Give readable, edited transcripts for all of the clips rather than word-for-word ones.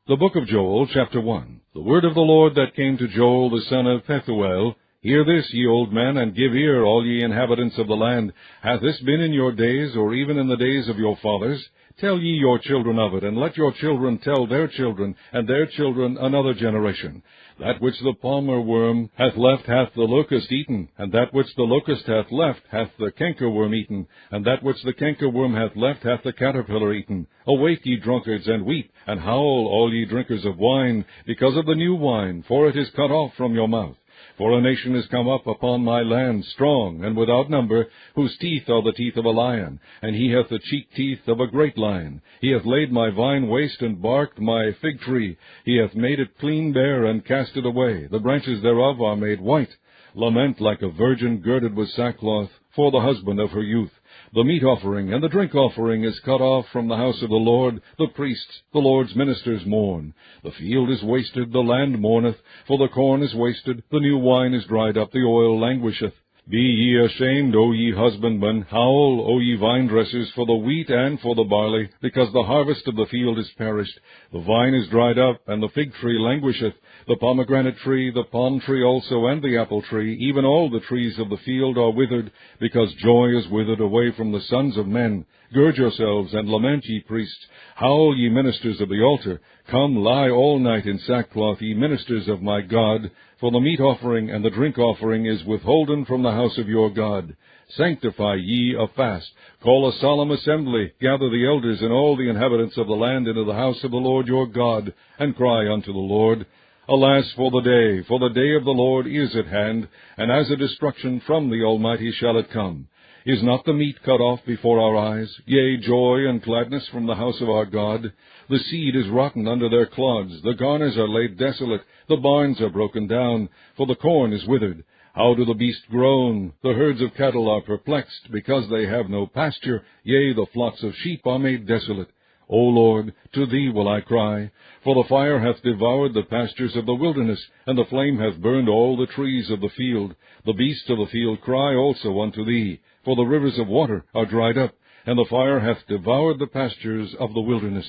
The book of Joel, chapter 1. The word of the Lord that came to Joel the son of Pethuel. Hear this, ye old men, and give ear, all ye inhabitants of the land. Hath this been in your days, or even in the days of your fathers? Tell ye your children of it, and let your children tell their children, and their children another generation. That which the palmer worm hath left hath the locust eaten, and that which the locust hath left hath the cankerworm eaten, and that which the cankerworm hath left hath the caterpillar eaten. Awake, ye drunkards, and weep, and howl, all ye drinkers of wine, because of the new wine, for it is cut off from your mouth. For a nation is come up upon my land, strong and without number, whose teeth are the teeth of a lion, and he hath the cheek teeth of a great lion. He hath laid my vine waste, and barked my fig tree. He hath made it clean bare, and cast it away. The branches thereof are made white. Lament like a virgin girded with sackcloth, for the husband of her youth. The meat offering and the drink offering is cut off from the house of the Lord. The priests, the Lord's ministers, mourn. The field is wasted, the land mourneth, for the corn is wasted, the new wine is dried up, the oil languisheth. Be ye ashamed, O ye husbandmen, howl, O ye vine dressers, for the wheat and for the barley, because the harvest of the field is perished. The vine is dried up, and the fig tree languisheth, the pomegranate tree, the palm tree also, and the apple tree, even all the trees of the field are withered, because joy is withered away from the sons of men. Gird yourselves, and lament, ye priests. Howl, ye ministers of the altar. Come, lie all night in sackcloth, ye ministers of my God. For the meat offering and the drink offering is withholden from the house of your God. Sanctify ye a fast. Call a solemn assembly. Gather the elders and all the inhabitants of the land into the house of the Lord your God, and cry unto the Lord. Alas for the day of the Lord is at hand, and as a destruction from the Almighty shall it come. Is not the meat cut off before our eyes? Yea, joy and gladness from the house of our God. The seed is rotten under their clods, the garners are laid desolate, the barns are broken down, for the corn is withered. How do the beasts groan? The herds of cattle are perplexed, because they have no pasture, yea, the flocks of sheep are made desolate. O Lord, to thee will I cry, for the fire hath devoured the pastures of the wilderness, and the flame hath burned all the trees of the field. The beasts of the field cry also unto thee, for the rivers of water are dried up, and the fire hath devoured the pastures of the wilderness.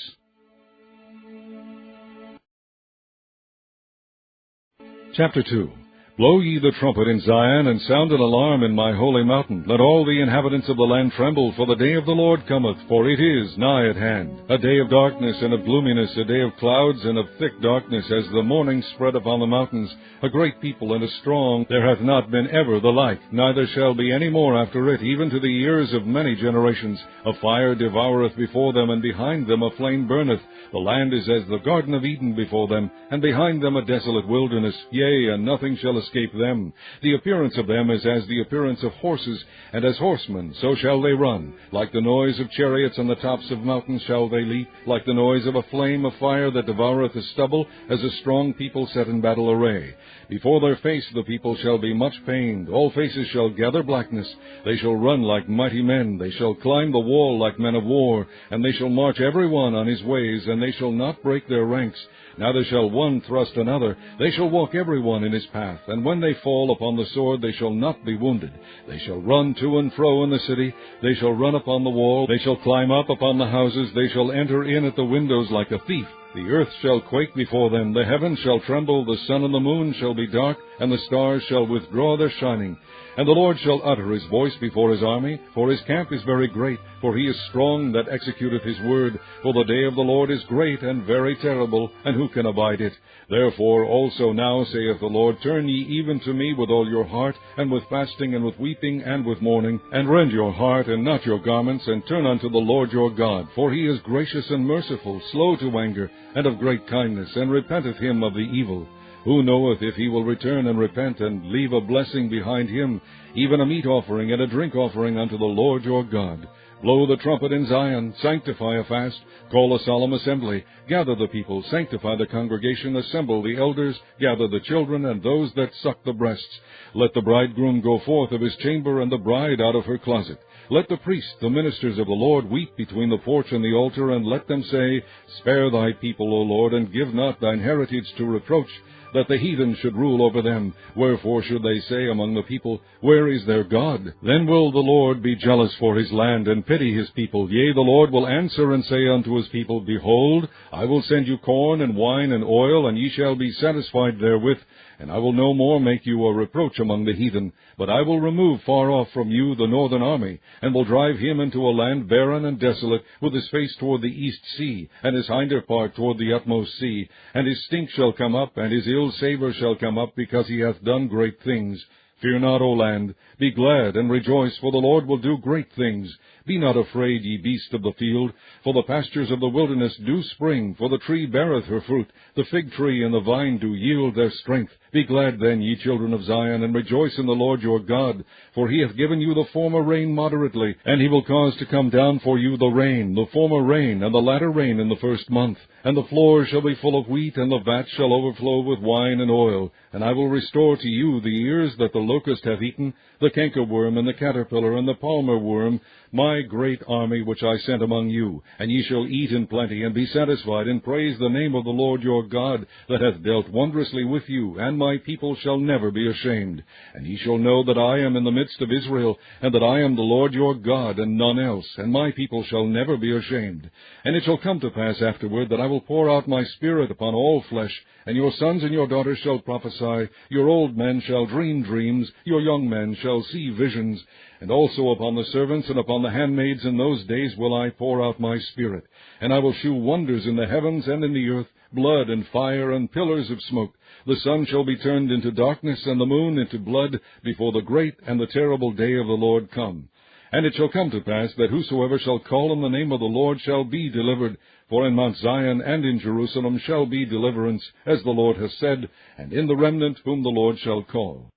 Chapter 2. Blow ye the trumpet in Zion, and sound an alarm in my holy mountain. Let all the inhabitants of the land tremble, for the day of the Lord cometh, for it is nigh at hand. A day of darkness and of gloominess, a day of clouds and of thick darkness, as the morning spread upon the mountains. A great people and a strong, there hath not been ever the like, neither shall be any more after it, even to the years of many generations. A fire devoureth before them, and behind them a flame burneth. The land is as the Garden of Eden before them, and behind them a desolate wilderness. Yea, and nothing shall escape them. The appearance of them is as the appearance of horses, and as horsemen, so shall they run. Like the noise of chariots on the tops of mountains shall they leap, like the noise of a flame of fire that devoureth the stubble, as a strong people set in battle array. Before their face the people shall be much pained, all faces shall gather blackness. They shall run like mighty men, they shall climb the wall like men of war, and they shall march every one on his ways, and they shall not break their ranks. Neither shall one thrust another. They shall walk every one in his path, and when they fall upon the sword, they shall not be wounded. They shall run to and fro in the city. They shall run upon the wall. They shall climb up upon the houses. They shall enter in at the windows like a thief. The earth shall quake before them. The heavens shall tremble. The sun and the moon shall be dark, and the stars shall withdraw their shining. And the Lord shall utter his voice before his army, for his camp is very great, for he is strong that executeth his word. For the day of the Lord is great and very terrible, and who can abide it? Therefore also now, saith the Lord, turn ye even to me with all your heart, and with fasting, and with weeping, and with mourning, and rend your heart, and not your garments, and turn unto the Lord your God. For he is gracious and merciful, slow to anger, and of great kindness, and repenteth him of the evil. Who knoweth if he will return and repent, and leave a blessing behind him, even a meat offering and a drink offering unto the Lord your God? Blow the trumpet in Zion, sanctify a fast, call a solemn assembly, gather the people, sanctify the congregation, assemble the elders, gather the children and those that suck the breasts. Let the bridegroom go forth of his chamber, and the bride out of her closet. Let the priests, the ministers of the Lord, weep between the porch and the altar, and let them say, Spare thy people, O Lord, and give not thine heritage to reproach, that the heathen should rule over them. Wherefore should they say among the people, Where is their God? Then will the Lord be jealous for his land, and pity his people. Yea, the Lord will answer and say unto his people, Behold, I will send you corn and wine and oil, and ye shall be satisfied therewith. And I will no more make you a reproach among the heathen, but I will remove far off from you the northern army, and will drive him into a land barren and desolate, with his face toward the east sea, and his hinder part toward the utmost sea. And his stink shall come up, and his ill savour shall come up, because he hath done great things. Fear not, O land, be glad and rejoice, for the Lord will do great things. Be not afraid, ye beasts of the field, for the pastures of the wilderness do spring, for the tree beareth her fruit, the fig tree and the vine do yield their strength. Be glad then, ye children of Zion, and rejoice in the Lord your God, for he hath given you the former rain moderately, and he will cause to come down for you the rain, the former rain, and the latter rain in the first month. And the floor shall be full of wheat, and the vat shall overflow with wine and oil. And I will restore to you the ears that the locust hath eaten, the cankerworm, and the caterpillar, and the palmer worm, my great army which I sent among you. And ye shall eat in plenty, and be satisfied, and praise the name of the Lord your God, that hath dealt wondrously with you, and my people shall never be ashamed. And ye shall know that I am in the midst of Israel, and that I am the Lord your God, and none else, and my people shall never be ashamed. And it shall come to pass afterward that I will pour out my Spirit upon all flesh, and your sons and your daughters shall prophesy, your old men shall dream dreams, your young men shall see visions. And also upon the servants and upon the handmaids in those days will I pour out my Spirit. And I will shew wonders in the heavens and in the earth, blood and fire and pillars of smoke. The sun shall be turned into darkness, and the moon into blood, before the great and the terrible day of the Lord come. And it shall come to pass that whosoever shall call on the name of the Lord shall be delivered. For in Mount Zion and in Jerusalem shall be deliverance, as the Lord hath said, and in the remnant whom the Lord shall call.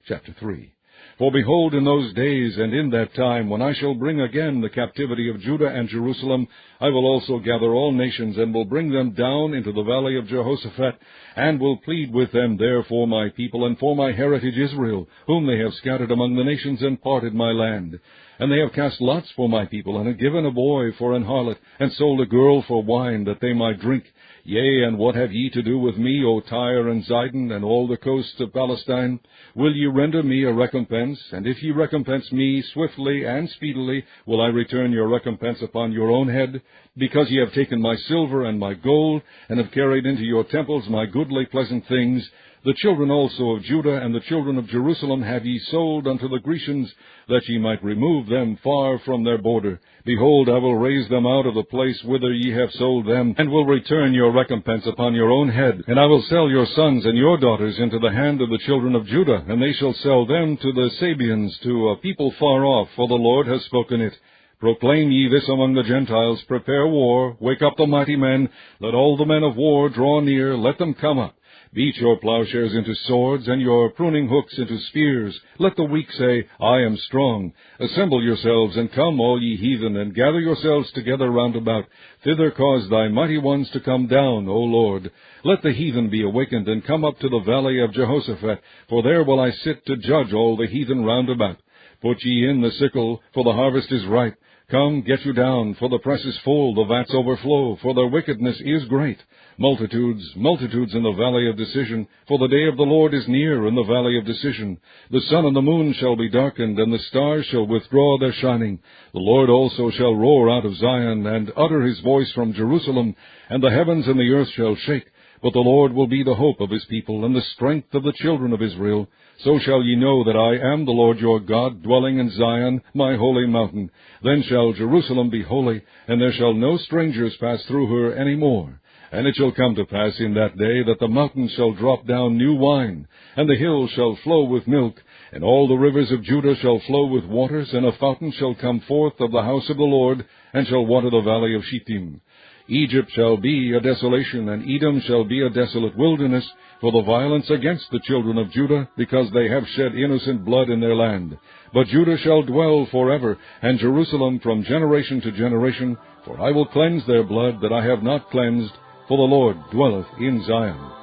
Chapter 3. For behold, in those days and in that time, when I shall bring again the captivity of Judah and Jerusalem, I will also gather all nations, and will bring them down into the valley of Jehoshaphat, and will plead with them there for my people, and for my heritage Israel, whom they have scattered among the nations, and parted my land. And they have cast lots for my people, and have given a boy for an harlot, and sold a girl for wine, that they might drink. Yea, and what have ye to do with me, O Tyre and Zidon, and all the coasts of Palestine? Will ye render me a recompense? And if ye recompense me swiftly and speedily, will I return your recompense upon your own head? Because ye have taken my silver and my gold, and have carried into your temples my goodly pleasant things. The children also of Judah and the children of Jerusalem have ye sold unto the Grecians, that ye might remove them far from their border. Behold, I will raise them out of the place whither ye have sold them, and will return your recompense upon your own head. And I will sell your sons and your daughters into the hand of the children of Judah, and they shall sell them to the Sabeans, to a people far off, for the Lord has spoken it. Proclaim ye this among the Gentiles, prepare war, wake up the mighty men, let all the men of war draw near, let them come up. Beat your plowshares into swords, and your pruning hooks into spears. Let the weak say, I am strong. Assemble yourselves, and come, all ye heathen, and gather yourselves together round about. Thither cause thy mighty ones to come down, O Lord. Let the heathen be awakened, and come up to the valley of Jehoshaphat, for there will I sit to judge all the heathen round about. Put ye in the sickle, for the harvest is ripe. Come, get you down, for the press is full, the vats overflow, for their wickedness is great. Multitudes, multitudes in the valley of decision, for the day of the Lord is near in the valley of decision. The sun and the moon shall be darkened, and the stars shall withdraw their shining. The Lord also shall roar out of Zion, and utter his voice from Jerusalem, and the heavens and the earth shall shake. But the Lord will be the hope of his people, and the strength of the children of Israel. So shall ye know that I am the Lord your God, dwelling in Zion, my holy mountain. Then shall Jerusalem be holy, and there shall no strangers pass through her any more. And it shall come to pass in that day that the mountains shall drop down new wine, and the hills shall flow with milk, and all the rivers of Judah shall flow with waters, and a fountain shall come forth of the house of the Lord, and shall water the valley of Shittim. Egypt shall be a desolation, and Edom shall be a desolate wilderness, for the violence against the children of Judah, because they have shed innocent blood in their land. But Judah shall dwell forever, and Jerusalem from generation to generation, for I will cleanse their blood that I have not cleansed, for the Lord dwelleth in Zion.